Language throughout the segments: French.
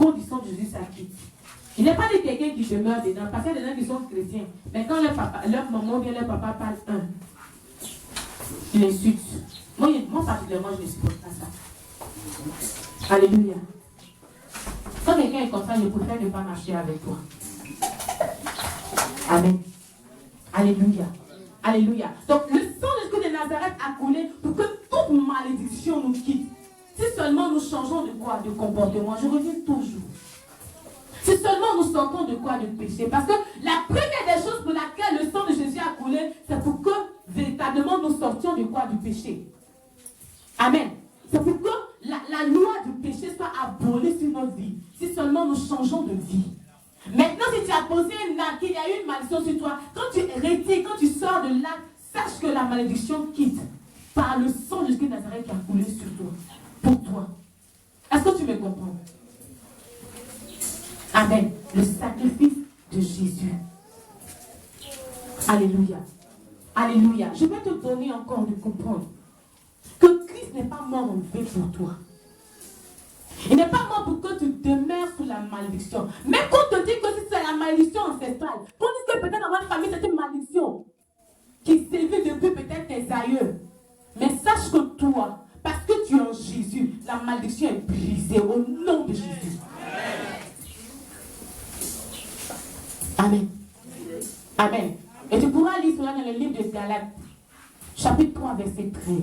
cause du sang de Jésus, ça quitte. Il n'est pas de quelqu'un qui demeure dedans, parce qu'il y a des gens qui sont chrétiens. Mais quand leur maman vient, leur papa parle il insulte. Moi, particulièrement, je ne supporte pas ça. Alléluia. Quand quelqu'un est comme ça, je préfère ne pas marcher avec toi. Amen. Alléluia. Alléluia. Donc, le sang de Jésus de Nazareth a coulé pour que toute malédiction nous quitte. Si seulement nous changeons de quoi? De comportement. Je reviens toujours. Si seulement nous sortons de quoi? De péché. Parce que la première des choses pour laquelle le sang de Jésus a coulé, c'est pour que véritablement nous sortions de quoi? Du péché. Amen. C'est pour que la loi du péché soit abolie sur notre vie. Si seulement nous changeons de vie. Maintenant, si tu as posé un acte, qu'il y a eu une malédiction sur toi, quand tu retires, quand tu sors de l'acte, sache que la malédiction quitte par le sang de Jésus de Nazareth qui a coulé sur toi. Pour toi. Est-ce que tu me comprends? Amen. Le sacrifice de Jésus. Alléluia. Alléluia. Je vais te donner encore de comprendre que Christ n'est pas mort en vain pour toi. Il n'est pas mort pour que tu demeures sous la malédiction. Même quand on te dit que c'est la malédiction ancestrale, qu'on dit que peut-être dans votre famille c'est une malédiction qui sévit depuis peut-être tes aïeux. Mais sache que toi, parce que tu es en Jésus, la malédiction est brisée au nom de Jésus. Amen. Amen. Et tu pourras lire cela dans le livre de Galates, chapitre 3, verset 13.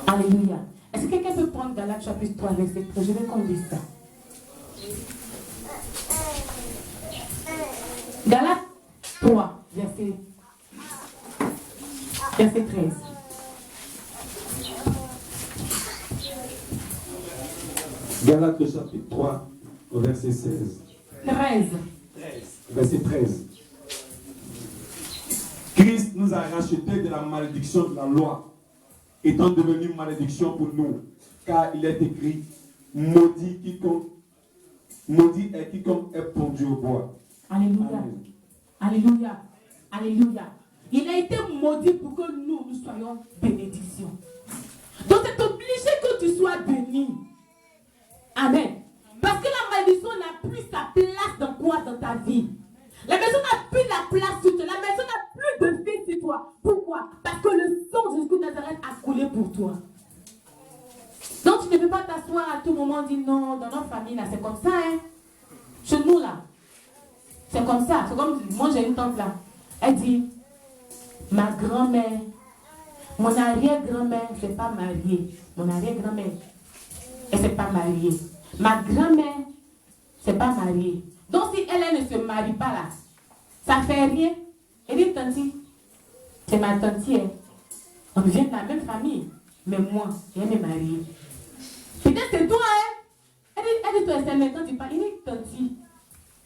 Alléluia. Est-ce que quelqu'un peut prendre Galates, chapitre 3, verset 13? Je vais qu'on dise ça. Galates 3, verset 13. Galates, chapitre 3, verset 16. 13. Verset 13. Christ nous a rachetés de la malédiction de la loi, étant devenu malédiction pour nous, car il est écrit, maudit est quiconque est pendu au bois. Alléluia. Amen. Alléluia. Alléluia. Il a été maudit pour que nous soyons bénédiction. Donc c'est obligé que tu sois béni. Amen. Parce que la malédiction n'a plus sa place dans quoi? Dans ta vie. La maison n'a plus la place sur toi. La maison n'a plus de fait sur toi. Pourquoi? Parce que le sang de Jésus de Nazareth a coulé pour toi. Donc tu ne peux pas t'asseoir à tout moment et dire non, dans notre famille là, c'est comme ça. Hein? Chez nous là, c'est comme ça. C'est comme moi j'ai une tante là. Elle dit, ma grand-mère, mon arrière-grand-mère ne s'est pas mariée. Mon arrière-grand-mère, elle ne s'est pas mariée. Ma grand-mère ne s'est pas mariée. Donc si elle ne se marie pas là, ça ne fait rien. Elle dit, tanti, c'est ma tantière. On vient de la même famille. Mais moi, elle m'est mariée. Peut-être c'est toi, hein? Elle dit, toi, c'est maintenant tu parles. Il dit, tanti.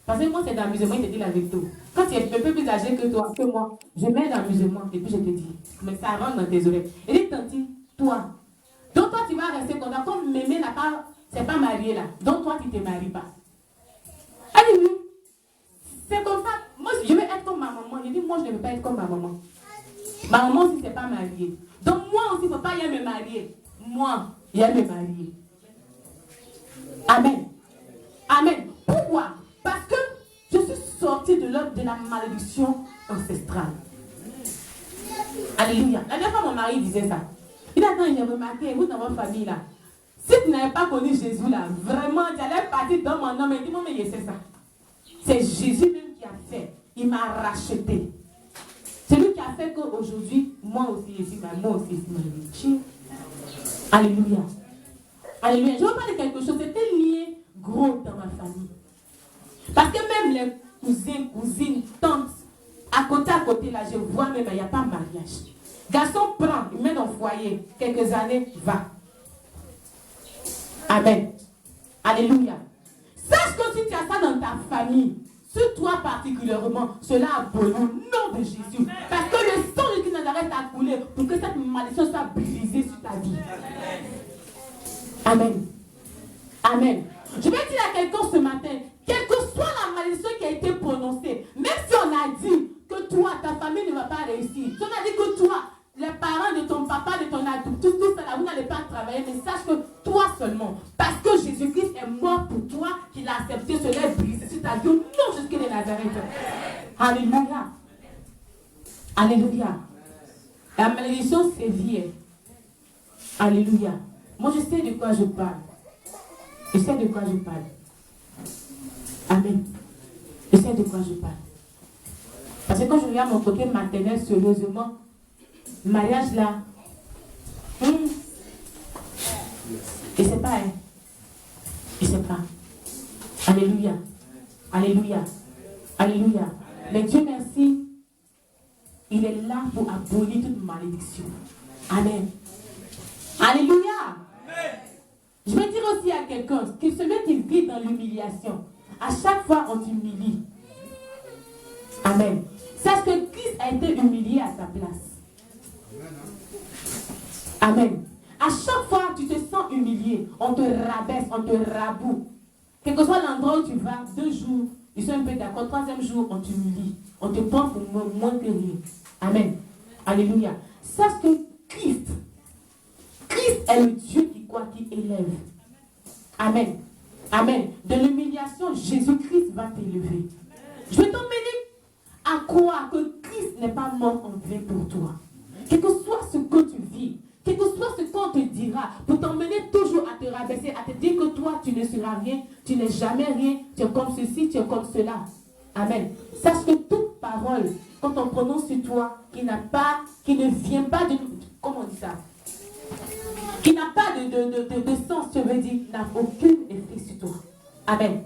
Parce que moi, c'est d'amusement, il te dit la vérité. Quand tu es un peu plus âgé que toi, que moi, je mets d'amusement et puis je te dis. Mais ça rentre dans tes oreilles. Il dit, tanti, toi. Donc toi, tu vas rester comme ça. Comme mémé n'a pas, c'est pas marié là. Donc toi, tu ne te maries pas. Elle dit, oui. C'est comme ça. Moi, je veux être comme ma maman. Il dit, moi, je ne veux pas être comme ma maman. Ma maman aussi, c'est pas mariée. Donc moi aussi, il ne faut pas y aller me marier. Moi, y aller me marier. Amen. Amen. Pourquoi? Parce que je suis sortie de l'ordre de la malédiction ancestrale. Alléluia. La dernière fois, mon mari disait ça. Il a dit, j'ai remarqué, vous dans votre famille là, si tu n'avais pas connu Jésus là, vraiment, tu allais partir dans mon nom et dis, mais c'est ça. C'est Jésus même qui a fait. Il m'a racheté. C'est lui qui a fait qu'aujourd'hui, moi aussi, je suis mariée. Alléluia. Alléluia. Je veux parler de quelque chose. C'était lié gros dans ma famille. Parce que même les cousines, tantes, à côté là, je vois même, il n'y a pas de mariage. Garçon prend, il met dans le foyer, quelques années, va. Amen. Alléluia. Sache que si tu as ça dans ta famille, sur toi particulièrement, cela a brûlé au nom de Jésus. Parce que le sang de Christ Nazareth a coulé pour que cette malédiction soit brisée sur ta vie. Amen. Amen. Je vais dire à quelqu'un ce matin, quelle que soit la malédiction qui a été prononcée, même si on a dit que toi, ta famille ne va pas réussir, si on a dit que toi, les parents de ton papa, de ton adulte, tout ça là, vous n'allez pas travailler, mais sache que toi seulement, l'a accepté, cela est brisé sur ta vie. Au nom de Jésus de Nazareth. Alléluia. Alléluia. La malédiction, c'est vie. Alléluia. Moi, je sais de quoi je parle. Je sais de quoi je parle. Amen. Je sais de quoi je parle. Parce que quand je regarde mon côté maternel, sérieusement, mariage là, je ne sais pas, hein. Je ne sais pas. Alléluia. Alléluia. Alléluia. Mais Dieu merci, il est là pour abolir toute malédiction. Amen. Alléluia. Amen. Je vais dire aussi à quelqu'un que celui qui vit dans l'humiliation, à chaque fois on t'humilie. Amen. Sache que Christ a été humilié à ta place. Amen. À chaque fois tu te sens humilié, on te rabaisse, on te raboue. Quel que soit l'endroit où tu vas, 2 jours, ils sont un peu d'accord. 3e jour, on t'humilie. On te prend pour moins que rien. Amen. Alléluia. Sache que Christ est le Dieu qui élève. Amen. Amen. De l'humiliation, Jésus-Christ va t'élever. Je vais t'emmener à croire que Christ n'est pas mort en vain pour toi. Quel que soit ce que tu vis, quel que soit ce qu'on te dira, pour t'emmener toujours à te rabaisser, à te dire que toi, tu ne seras rien, tu n'es jamais rien, tu es comme ceci, tu es comme cela. Amen. Sache que toute parole, quand on prononce sur toi, qui ne vient pas de... Comment on dit ça? Qui n'a pas de sens, je veux dire, n'a aucun effet sur toi. Amen.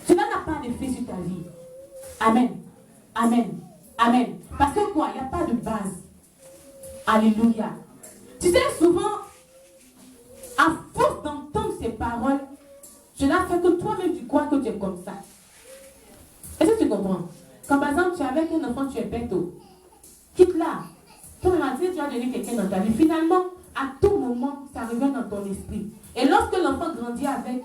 Cela n'a pas d'effet sur ta vie. Amen. Amen. Amen. Parce que quoi? Il n'y a pas de base. Alléluia. Tu sais, souvent, à force d'entendre ces paroles, cela fait que toi-même tu crois que tu es comme ça. Est-ce que tu comprends? Comme par exemple, tu es avec un enfant, tu es bête. Quitte-la. Toi-même, tu vas donner quelqu'un dans ta vie. Finalement, à tout moment, ça revient dans ton esprit. Et lorsque l'enfant grandit avec,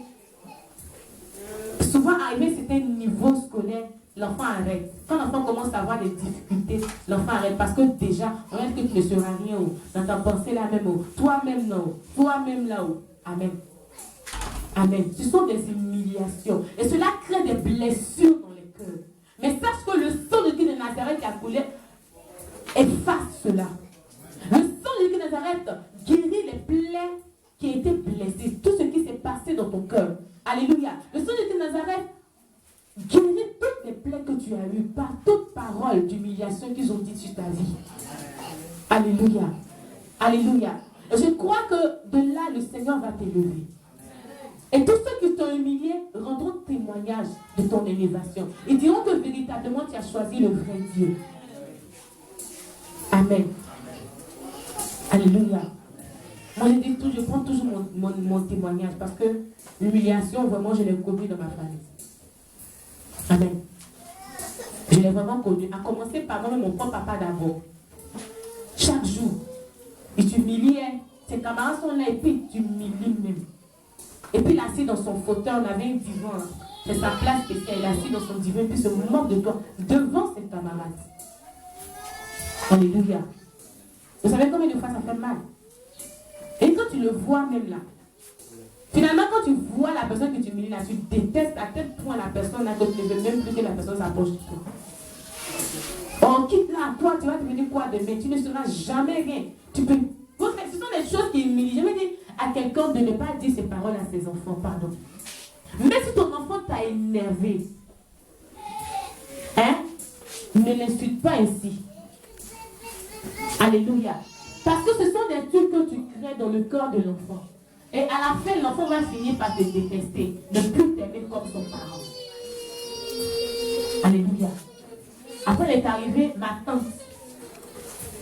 souvent arrivé à un certain niveau scolaire, l'enfant arrête. Quand l'enfant commence à avoir des difficultés, l'enfant arrête. Parce que déjà, on regarde que tu ne seras rien dans ta pensée là-même. Toi-même non. Toi-même là-haut. Amen. Amen. Ce sont des humiliations. Et cela crée des blessures dans les cœurs. Mais sache que le sang de Christ de Nazareth qui a coulé efface cela. Le sang de Christ de Nazareth guérit les plaies qui étaient blessées. Tout ce qui s'est passé dans ton cœur. Alléluia. Le sang de Christ de Nazareth guérit toutes les plaies que tu as eues par toute parole d'humiliation qu'ils ont dites sur ta vie. Alléluia. Alléluia. Et je crois que de là, le Seigneur va t'élever. Et tous ceux qui t'ont humilié rendront témoignage de ton élévation. Ils diront que véritablement tu as choisi le vrai Dieu. Amen. Alléluia. Moi je prends toujours mon témoignage parce que l'humiliation, vraiment, je l'ai connue dans ma famille. Amen. Je l'ai vraiment connu. À commencer par moi, mon propre papa d'abord. Chaque jour, il t'humiliait. Ses camarades sont là et puis tu humilies même. Et puis il est assis dans son fauteuil, on avait un divan. C'est sa place spéciale. Il est assis dans son divan et puis se moque de toi devant ses camarades. Alléluia. Vous savez combien de fois ça fait mal? Et quand tu le vois même là, finalement quand tu vois la personne que tu humilies là, tu détestes à tel point la personne là que tu ne veux même plus que la personne s'approche de toi. On quitte là, toi tu vas devenir quoi demain? Tu ne seras jamais rien. Tu peux... Ce sont des choses qui humilient. Je vais dire à quelqu'un de ne pas dire ces paroles à ses enfants, pardon. Mais si ton enfant t'a énervé, ne l'insulte pas ainsi. Alléluia. Parce que ce sont des trucs que tu crées dans le cœur de l'enfant. Et à la fin, l'enfant va finir par te détester, ne plus t'aimer comme son parent. Alléluia. Après, elle est arrivée, ma tante.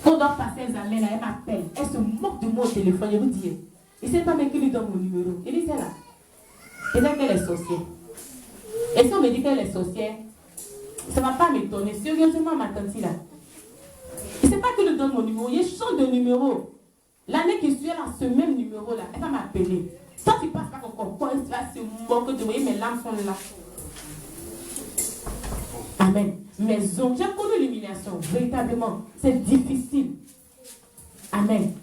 Quand on doit passer les examens, elle m'appelle. Elle se moque de moi au téléphone. Je vous dis, il ne sait pas même qui lui donne mon numéro. Il dit, c'est là. Il dit qu'elle est sorcière. Et si on me dit qu'elle est sorcière, ça ne va pas m'étonner. Sérieusement, ma tante là. Il ne sait pas qui lui donne mon numéro. Il change de numéro. L'année qui suit, elle a ce même numéro là. Elle va m'appeler. Toi, tu passes pas encore. Quand elle va se moquer de moi, mes larmes sont là. Amen. Mais j'ai connu l'humiliation, véritablement. C'est difficile. Amen.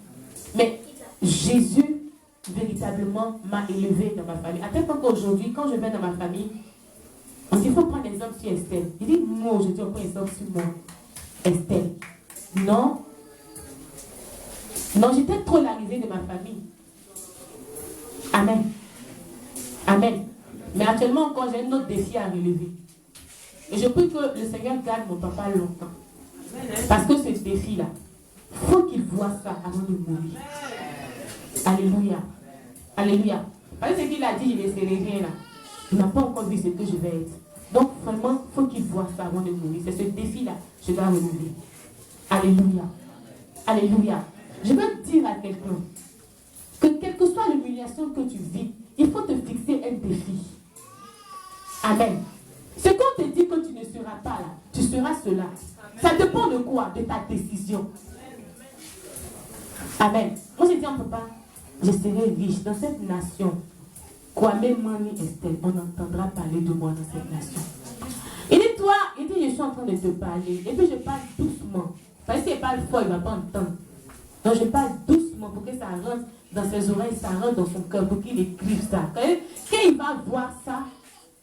Mais Jésus véritablement m'a élevé dans ma famille. À tel point qu'aujourd'hui, quand je vais dans ma famille, on dit il faut prendre exemple sur Estelle. Il dit moi aujourd'hui on prend exemple sur moi. Estelle. Non. Non, j'étais trop la risée de ma famille. Amen. Amen. Mais actuellement encore j'ai un autre défi à relever. Et je prie que le Seigneur garde mon papa longtemps. Parce que ce défi-là, il faut qu'il voit ça avant de mourir. Alléluia. Alléluia. Parce que ce qu'il a dit, il ne sait rien là. Il n'a pas encore vu ce que je vais être. Donc vraiment, il faut qu'il voit ça avant de mourir. C'est ce défi-là que je dois relever. Alléluia. Alléluia. Je veux dire à quelqu'un que quelle que soit l'humiliation que tu vis, il faut te fixer un défi. Amen. Ce qu'on te dit que tu ne seras pas là, tu seras cela. Ça dépend de quoi? De ta décision. Amen. Moi j'ai dit à mon papa, je serai riche dans cette nation. Quoi même Mani Estelle, on entendra parler de moi dans cette nation. Il dit toi, il dit je suis en train de te parler. Et puis je parle doucement. Parce que s'il parle fort, il ne va pas entendre. Donc je parle doucement pour que ça rentre dans ses oreilles, ça rentre dans son cœur, pour qu'il écrive ça. Quand il va voir ça,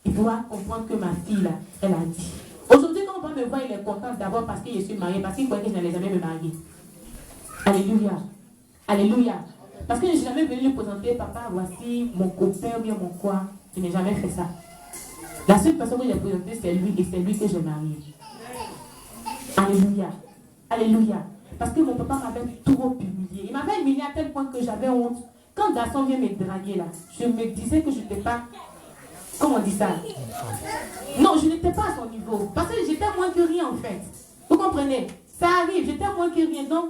il pourra comprendre que ma fille, là, elle a dit. Aujourd'hui, quand on va me voir, il est content d'abord parce que je suis mariée, parce qu'il croit que je n'allais jamais me marier. Alléluia. Alléluia. Parce que je n'ai jamais venu lui présenter, papa, voici mon copain ou bien mon quoi. Je n'ai jamais fait ça. La seule personne que j'ai présentée, c'est lui et c'est lui que j'ai marié. Alléluia. Alléluia. Parce que mon papa m'avait trop humilié. Il m'avait humilié à tel point que j'avais honte. Quand le garçon vient me draguer là, je me disais que je n'étais pas... Comment on dit ça? Non, je n'étais pas à son niveau. Parce que j'étais moins que rien en fait. Vous comprenez? Ça arrive, j'étais moins que rien. Donc,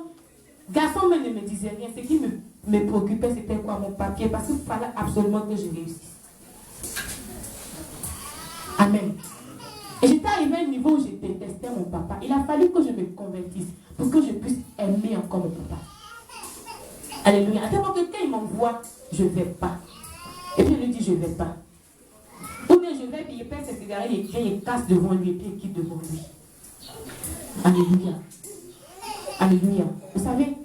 garçon même ne me disait rien. Ce qui me préoccupait, c'était quoi? Mon papier. Parce qu'il fallait absolument que je réussisse. Amen. Et j'étais arrivé à un niveau où je détestais mon papa. Il a fallu que je me convertisse pour que je puisse aimer encore mon papa. Alléluia. À tel point que quand il m'envoie, je ne vais pas. Et puis il lui dit, je ne vais pas. Ou bien je vais, puis il perd ses cigarettes, il casse devant lui, et puis il quitte devant lui. Alléluia. Alléluia. Vous savez,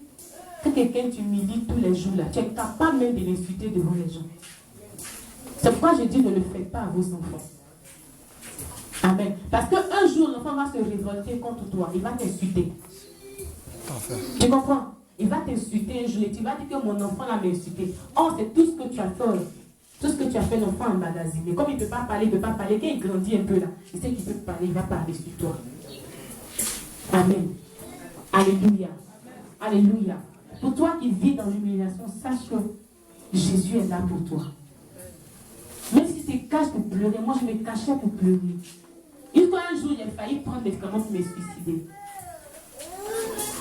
quand quelqu'un t'humilie tous les jours là, tu es capable même de l'insulter devant les gens. C'est pourquoi je dis, ne le faites pas à vos enfants. Amen. Parce qu'un jour, l'enfant va se révolter contre toi. Il va t'insulter. Tu comprends? Il va t'insulter un jour et tu vas dire que mon enfant l'a insulté. Oh, c'est tout ce que tu as fait. Tout ce que tu as fait, l'enfant emmagasiné. Comme il ne peut pas parler, il ne peut pas parler. Quand il grandit un peu là, il sait qu'il peut parler, il va parler sur toi. Amen. Alléluia. Alléluia. Pour toi qui vis dans l'humiliation, sache que Jésus est là pour toi. Même si tu te caches pour pleurer, moi je me cachais pour pleurer. Une fois un jour, j'ai failli prendre des médicaments pour me suicider.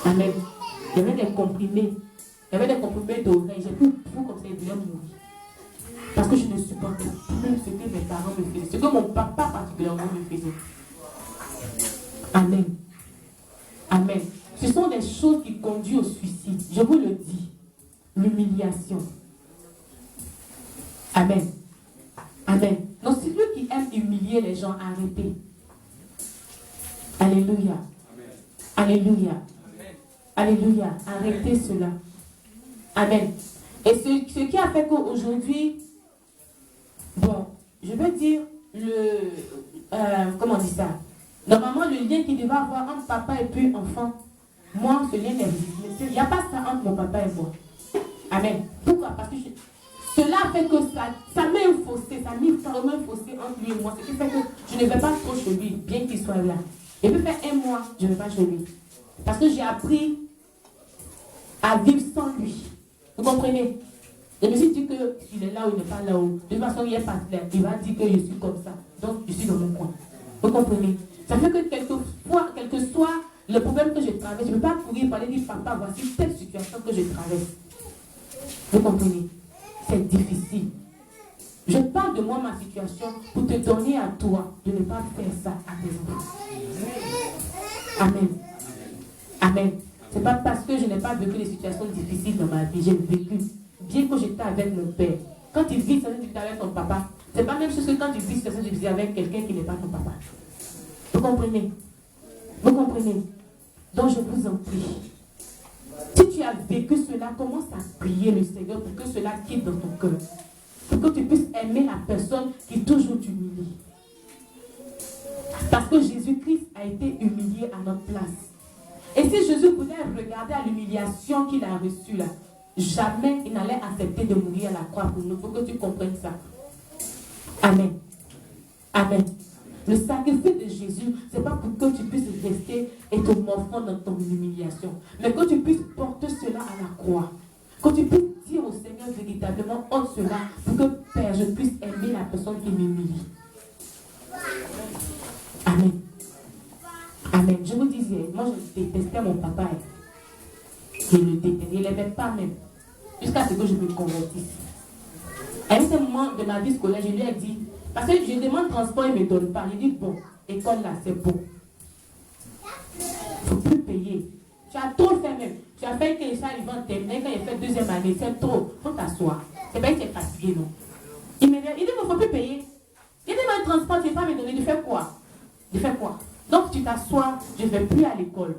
Amen. Il y avait des comprimés. Il y avait des comprimés d'oreilles. J'ai pu comme ça, il voulait mourir. Parce que je ne supportais plus ce que mes parents me faisaient. Ce que mon papa particulièrement me faisait. Amen. Amen. Ce sont des choses qui conduisent au suicide. Je vous le dis. L'humiliation. Amen. Amen. Donc, c'est lui qui aime humilier les gens, arrêtez. Alléluia. Alléluia. Alléluia. Arrêtez cela. Amen. Et ce qui a fait qu'aujourd'hui, bon, je veux dire, comment on dit ça? Normalement, le lien qu'il devait avoir entre papa et puis enfant, moi, ce lien n'existe. Il n'y a pas ça entre mon papa et moi. Amen. Pourquoi? Parce que cela fait que ça met un fossé, ça met carrément un fossé entre lui et moi. Ce qui fait que je ne vais pas trop chez lui, bien qu'il soit là. Il peut faire un mois, je ne vais pas chez lui. Parce que j'ai appris à vivre sans lui. Vous comprenez? Je me suis dit qu'il est là ou il n'est pas là. De toute façon, il est parti là. Il va dire que je suis comme ça. Donc, je suis dans mon coin. Vous comprenez? Ça fait que quelquefois, quel que soit le problème que je traverse, je ne peux pas courir par dire, papa, voici telle situation que je traverse. Vous comprenez? C'est difficile. Je parle de moi, ma situation, pour te donner à toi de ne pas faire ça à tes enfants. Amen. Amen. Ce n'est pas parce que je n'ai pas vécu des situations difficiles dans ma vie. J'ai vécu. Bien que j'étais avec mon père. Quand tu vis cette situation avec ton papa, ce n'est pas la même chose que quand tu vis cette situation avec quelqu'un qui n'est pas ton papa. Vous comprenez? Vous comprenez? Donc je vous en prie. Si tu as vécu cela, commence à prier le Seigneur pour que cela quitte dans ton cœur. Pour que tu puisses aimer la personne qui toujours t'humilie. Parce que Jésus-Christ a été humilié à notre place. Et si Jésus pouvait regarder à l'humiliation qu'il a reçue là, jamais il n'allait accepter de mourir à la croix pour nous. Il faut que tu comprennes ça. Amen. Amen. Le sacrifice de Jésus, ce n'est pas pour que tu puisses rester et te morfondre dans ton humiliation. Mais que tu puisses porter cela à la croix. Que tu puisses dire au Seigneur véritablement, ôte cela pour que Père, je puisse aimer la personne qui m'humilie. Amen. Amen. Je vous disais, moi je détestais mon papa. Je le détestais. Il ne l'aimait pas même. Jusqu'à ce que je me convertisse. À un certain moment de ma vie scolaire, je lui ai dit, parce que je demande transport, il ne me donne pas. Il dit, bon, école là, c'est bon. Il ne faut plus payer. Tu as trop fait même. Tu as fait que ça arrive en terminale, quand il fait deuxième année, c'est trop. Il faut t'asseoir. C'est pas que tu es fatigué, non. Il dit, il ne faut plus payer. Il dit, mais le transport, tu ne vas pas me donner. Tu fais quoi? Tu fais quoi? Donc tu t'assois, je ne vais plus à l'école.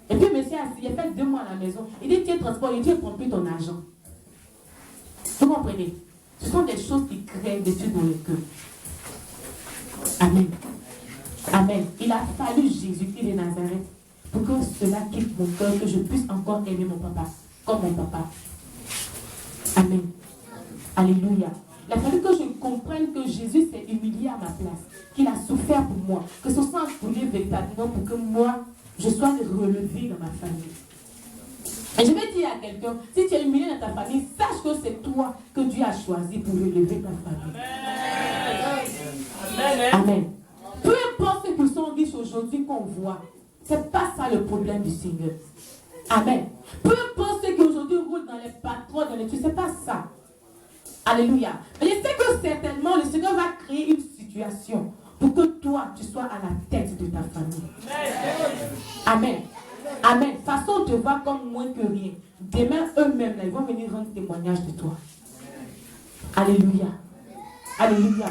Et puis monsieur assis, il a fait 2 mois à la maison. Il dit, tiens, transport, il dit, tu ne prends plus ton argent. Vous comprenez? Ce sont des choses qui créent des trucs dans le cœur. Amen. Amen. Il a fallu Jésus-Christ de Nazareth pour que cela quitte mon cœur, que je puisse encore aimer mon papa, comme mon papa. Amen. Alléluia. Il a fallu que je comprenne que Jésus s'est humilié à ma place, qu'il a souffert pour moi, que ce soit un coulé véritablement pour que moi, je sois relevé dans ma famille. Et je vais dire à quelqu'un, si tu es humilié dans ta famille, sache que c'est toi que Dieu a choisi pour relever ta famille. Amen. Amen. Peu importe ceux qui sont riches aujourd'hui qu'on voit, c'est pas ça le problème du Seigneur. Amen. Peu importe ceux qui aujourd'hui roulent dans les patrons, dans les trucs, c'est pas ça. Alléluia. Mais je sais que certainement le Seigneur va créer une situation pour que toi, tu sois à la tête de ta famille. Amen. Amen. De toute façon, on te voit comme moins que rien. Demain, eux-mêmes, ils vont venir rendre témoignage de toi. Alléluia. Alléluia.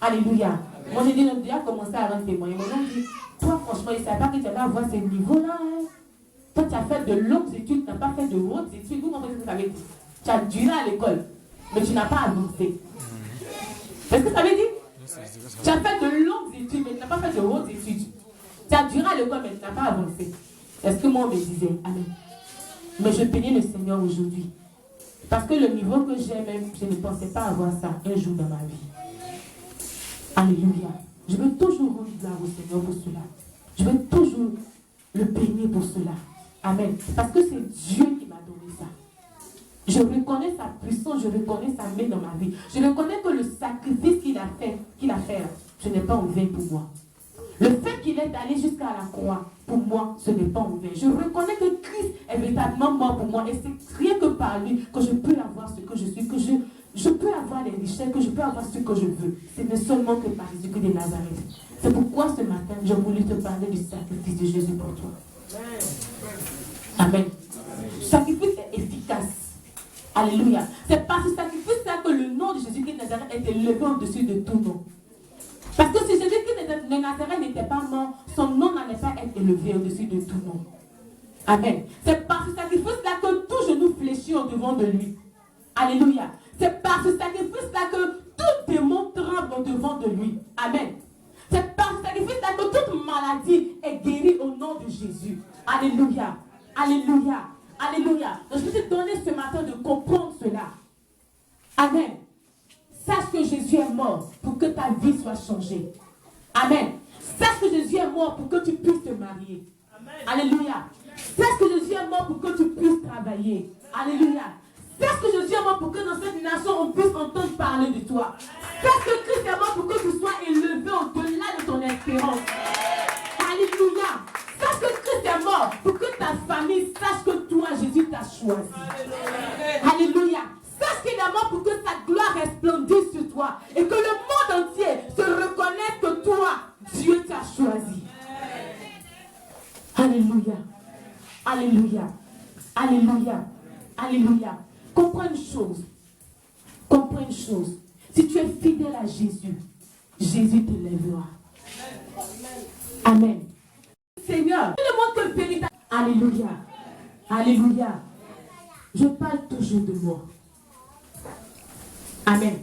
Alléluia. Moi, j'ai déjà commencé à rendre témoignage. Moi, j'ai dit, toi, franchement, il ne savait pas que tu allais avoir ce niveau-là. Hein. Toi, tu as fait de longues études, tu n'as pas fait de hautes études. Vous comprenez ce que ça veut dire? Tu as duré à l'école, mais tu n'as pas avancé. C'est ce que ça veut dire? Tu as fait de longues études, mais tu n'as pas fait de hautes études. Tu as duré à l'école, mais tu n'as pas avancé. C'est ce que moi, on me disait. Amen. Mais je bénis le Seigneur aujourd'hui. Parce que le niveau que j'ai même, je ne pensais pas avoir ça un jour dans ma vie. Alléluia. Je veux toujours rendre gloire au Seigneur pour cela. Je veux toujours le bénir pour cela. Amen. Parce que c'est Dieu qui m'a donné ça. Je reconnais sa puissance, je reconnais sa main dans ma vie. Je reconnais que le sacrifice qu'il a fait, ce n'est pas en vain pour moi. Le fait qu'il est allé jusqu'à la croix, pour moi, ce n'est pas en vain. Je reconnais que Christ est véritablement mort pour moi. Et c'est rien que par lui que je peux avoir ce que je suis, que je peux avoir les richesses, que je peux avoir ce que je veux. Ce n'est seulement que par Jésus-Christ de Nazareth. C'est pourquoi ce matin, j'ai voulu te parler du sacrifice de Jésus pour toi. Amen. Le sacrifice est efficace. Alléluia. C'est par ce sacrifice-là que le nom de Jésus-Christ de Nazareth est élevé au-dessus de tout nom. Parce que si Jésus-Christ de Nazareth n'était pas mort, son nom n'allait pas être élevé au-dessus de tout nom. Amen. C'est par ce sacrifice-là que tout genou fléchit au-devant de lui. Alléluia. C'est par ce sacrifice-là que tout démon tremble au-devant de lui. Amen. C'est par ce sacrifice-là que toute maladie est guérie au nom de Jésus. Alléluia. Alléluia. Alléluia. Donc je vais te donner ce matin de comprendre cela. Amen. Sache que Jésus est mort pour que ta vie soit changée. Amen. Sache que Jésus est mort pour que tu puisses te marier. Amen. Alléluia. Sache que Jésus est mort pour que tu puisses travailler. Alléluia. Sache que Jésus est mort pour que dans cette nation on puisse entendre parler de toi. Sache que Christ est mort pour que tu sois élevé au-delà de ton espérance. Alléluia. Sache que Christ est mort pour que ta famille sache que toi, Jésus t'a choisi. Alléluia. Sache qu'il est mort pour que sa gloire resplendisse sur toi et que le monde entier se reconnaisse que toi, Dieu t'a choisi. Alléluia. Alléluia. Alléluia. Alléluia. Comprends une chose. Comprends une chose. Si tu es fidèle à Jésus, Jésus te lèvera. Amen. Seigneur, le monde que véritable. Alléluia. Alléluia. Je parle toujours de moi. Amen.